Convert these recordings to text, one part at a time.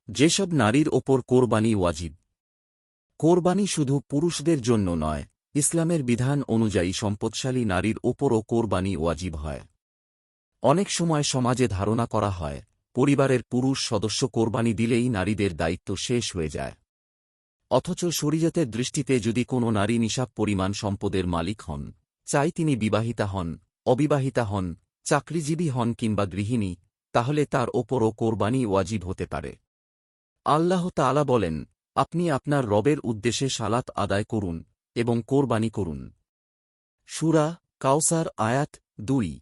যেসব নারীর ওপর কোরবানি ওয়াজিব। কোরবানি শুধু পুরুষদের জন্য নয়, ইসলামের বিধান অনুযায়ী সম্পদশালী নারীর ওপরও কোরবানি ওয়াজিব হয়। অনেক সময় সমাজে ধারণা করা হয়, পরিবারের পুরুষ সদস্য কোরবানি দিলেই নারীদের দায়িত্ব শেষ হয়ে যায়। অথচ শরীয়তের দৃষ্টিতে যদি কোনো নারী নিসাব পরিমাণ সম্পদের মালিক হন, চাই তিনি বিবাহিতা হন, অবিবাহিতা হন, চাকরিজীবী হন কিংবা গৃহিণী, তাহলে তার ওপরও কোরবানি ওয়াজিব হতে পারে। আল্লাহ তাআলা বলেন, আপনি আপনার রবের উদ্দেশ্যে সালাত আদায় করুন এবং কোরবানি করুন। সূরা কাউসার আয়াত ২।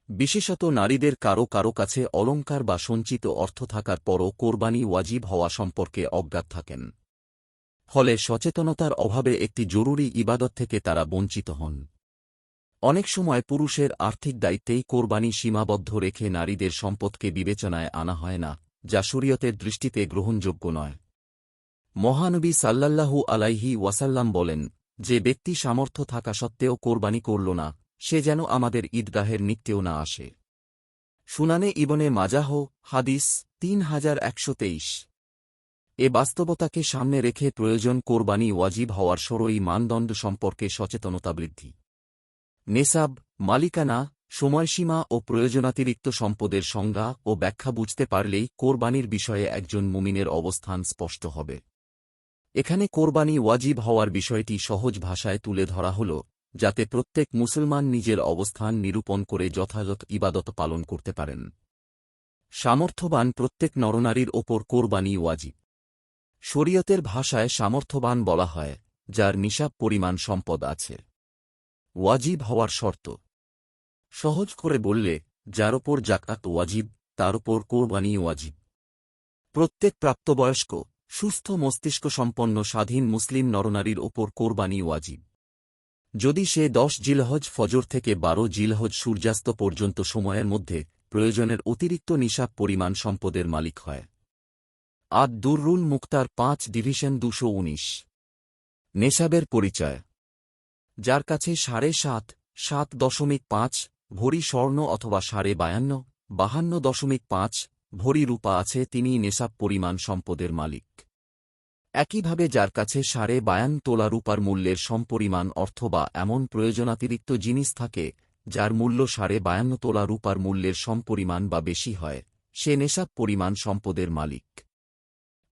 বিশেষত নারীদের কারো কারো কাছে অলংকার বা সঞ্চিত অর্থ থাকার পরও কোরবানি ওয়াজিব হওয়া সম্পর্কে অজ্ঞাত থাকেন। ফলে সচেতনতার অভাবে একটি জরুরি ইবাদত থেকে তারা বঞ্চিত হন। অনেক সময় পুরুষের আর্থিক দায়িত্বেই কোরবানি সীমাবদ্ধ রেখে নারীদের সম্পদকে বিবেচনায় আনা হয় না, যা শরীয়তের দৃষ্টিতে গ্রহণযোগ্য নয়। মহানবী সাল্লাল্লাহু আলাইহি ওয়াসাল্লাম বলেন, যে ব্যক্তি সামর্থ্য থাকা সত্ত্বেও কোরবানি করল না, সে যেন আমাদের ঈদগাহের নিত্যেও না আসে। সুনানে ইবনে মাজাহ, হাদিস ৩১২৩। এ বাস্তবতাকে সামনে রেখে প্রয়োজন কোরবানি ওয়াজিব হওয়ার শরঈ মানদণ্ড সম্পর্কে সচেতনতা বৃদ্ধি। নেসাব, মালিকানা, সময়সীমা ও প্রয়োজনাতিরিক্ত সম্পদের সংজ্ঞা ও ব্যাখ্যা বুঝতে পারলেই কোরবানির বিষয়ে একজন মুমিনের অবস্থান স্পষ্ট হবে। এখানে কোরবানি ওয়াজিব হওয়ার বিষয়টি সহজ ভাষায় তুলে ধরা হল, যাতে প্রত্যেক মুসলমান নিজের অবস্থান নিরূপণ করে যথাযথ ইবাদত পালন করতে পারেন। সামর্থ্যবান প্রত্যেক নরনারীর ওপর কোরবানি ওয়াজিব। শরীয়তের ভাষায় সামর্থ্যবান বলা হয় যার নিসাব পরিমাণ সম্পদ আছে। ওয়াজিব হওয়ার শর্ত সহজ করে বললে, যার ওপর যাকাত ওয়াজিব, তার ওপর কোরবানি ওয়াজিব। প্রত্যেক প্রাপ্তবয়স্ক, সুস্থ মস্তিষ্ক সম্পন্ন স্বাধীন মুসলিম নরনারীর ওপর কোরবানি ওয়াজিব। যদি সে ১০ জিলহজ ফজর থেকে ১২ জিলহজ সূর্যাস্ত পর্যন্ত সময়ের মধ্যে প্রয়োজনের অতিরিক্ত নিসাব পরিমাণ সম্পদের মালিক হয়। আদ দুররুল মুক্তার ৫ ডিভিশন ২১৯। নেসাবের পরিচয়। যার কাছে ৭.৫ ভরি স্বর্ণ অথবা ৫২.৫ ভরি রূপা আছে, তিনিই নেসাব পরিমাণ সম্পদের মালিক। একইভাবে যার কাছে ৫২ তোলা রূপার মূল্যের সমপরিমাণ অর্থ বা এমন প্রয়োজনাতিরিক্ত জিনিস থাকে যার মূল্য ৫২ তোলা রূপার মূল্যের সমপরিমাণ বা বেশি হয়, সে নেসাব পরিমাণ সম্পদের মালিক।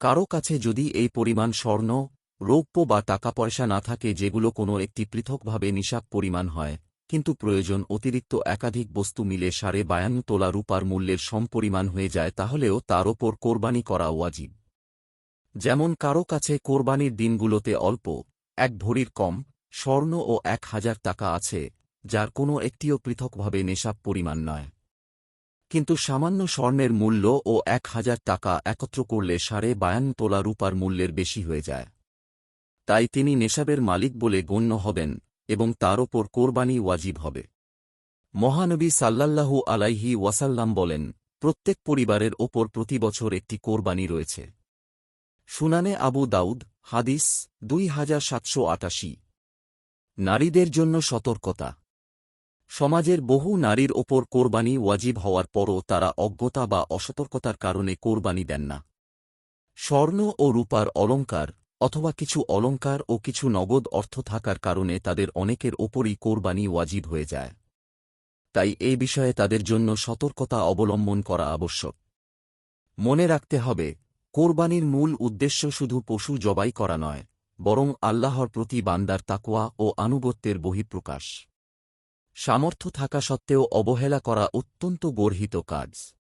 কারো কাছে যদি এই পরিমাণ স্বর্ণ, রৌপ্য বা টাকা পয়সা না থাকে যেগুলো কোনো একটি পৃথকভাবে নিসাব পরিমাণ হয়, কিন্তু প্রয়োজন অতিরিক্ত একাধিক বস্তু মিলে ৫২ তোলা রূপার মূল্যের সমপরিমাণ হয়ে যায়, তাহলেও তার ওপর কোরবানি করা ওয়াজিব। যেমন কারো কাছে কোরবানির দিনগুলোতে অল্প ১ ভরির কম স্বর্ণ ও ১,০০০ টাকা আছে, যার কোনো একটিও পৃথকভাবে নেসাব পরিমাণ নয়, কিন্তু সামান্য স্বর্ণের মূল্য ও ১,০০০ টাকা একত্র করলে ৫২ তোলা রূপার মূল্যের বেশি হয়ে যায়। তাই তিনি নেসাবের মালিক বলে গণ্য হবেন এবং তার ওপর কোরবানি ওয়াজিব হবে। মহানবী সাল্লাল্লাহু আলাইহি ওয়াসাল্লাম বলেন, প্রত্যেক পরিবারের ওপর প্রতি বছর একটি কোরবানি রয়েছে। সুনানে আবু দাউদ, হাদিস ২৭৮৮। নারীদের জন্য সতর্কতা। সমাজের বহু নারীর ওপর কোরবানি ওয়াজিব হওয়ার পরও তারা অজ্ঞতা বা অসতর্কতার কারণে কোরবানি দেন না। স্বর্ণ ও রূপার অলংকার অথবা কিছু অলংকার ও কিছু নগদ অর্থ থাকার কারণে তাদের অনেকের ওপরই কোরবানি ওয়াজিব হয়ে যায়। তাই এই বিষয়ে তাদের জন্য সতর্কতা অবলম্বন করা আবশ্যক। মনে রাখতে হবে, কোরবানির মূল উদ্দেশ্য শুধু পশু জবাই করা নয়, বরং আল্লাহর প্রতি বান্দার তাকওয়া ও আনুগত্যের বহিঃপ্রকাশ। সামর্থ্য থাকা সত্ত্বেও অবহেলা করা অত্যন্ত গর্হিত কাজ।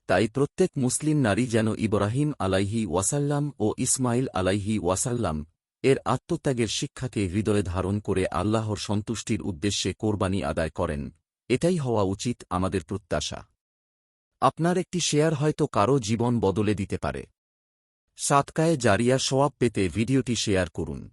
তাই প্রত্যেক মুসলিম নারী যেন ইব্রাহিম আলাইহি ওয়াসাল্লাম ও ইসমাইল আলাইহি ওয়াসাল্লাম এর আত্মত্যাগের শিক্ষাকে হৃদয়ে ধারণ করে আল্লাহর সন্তুষ্টির উদ্দেশ্যে কোরবানি আদায় করেন, এটাই হওয়া উচিত আমাদের প্রত্যাশা। আপনার একটি শেয়ার হয়তো কারো জীবন বদলে দিতে পারে। সাদকায়ে জারিয়া সওয়াব পেতে ভিডিওটি শেয়ার করুন।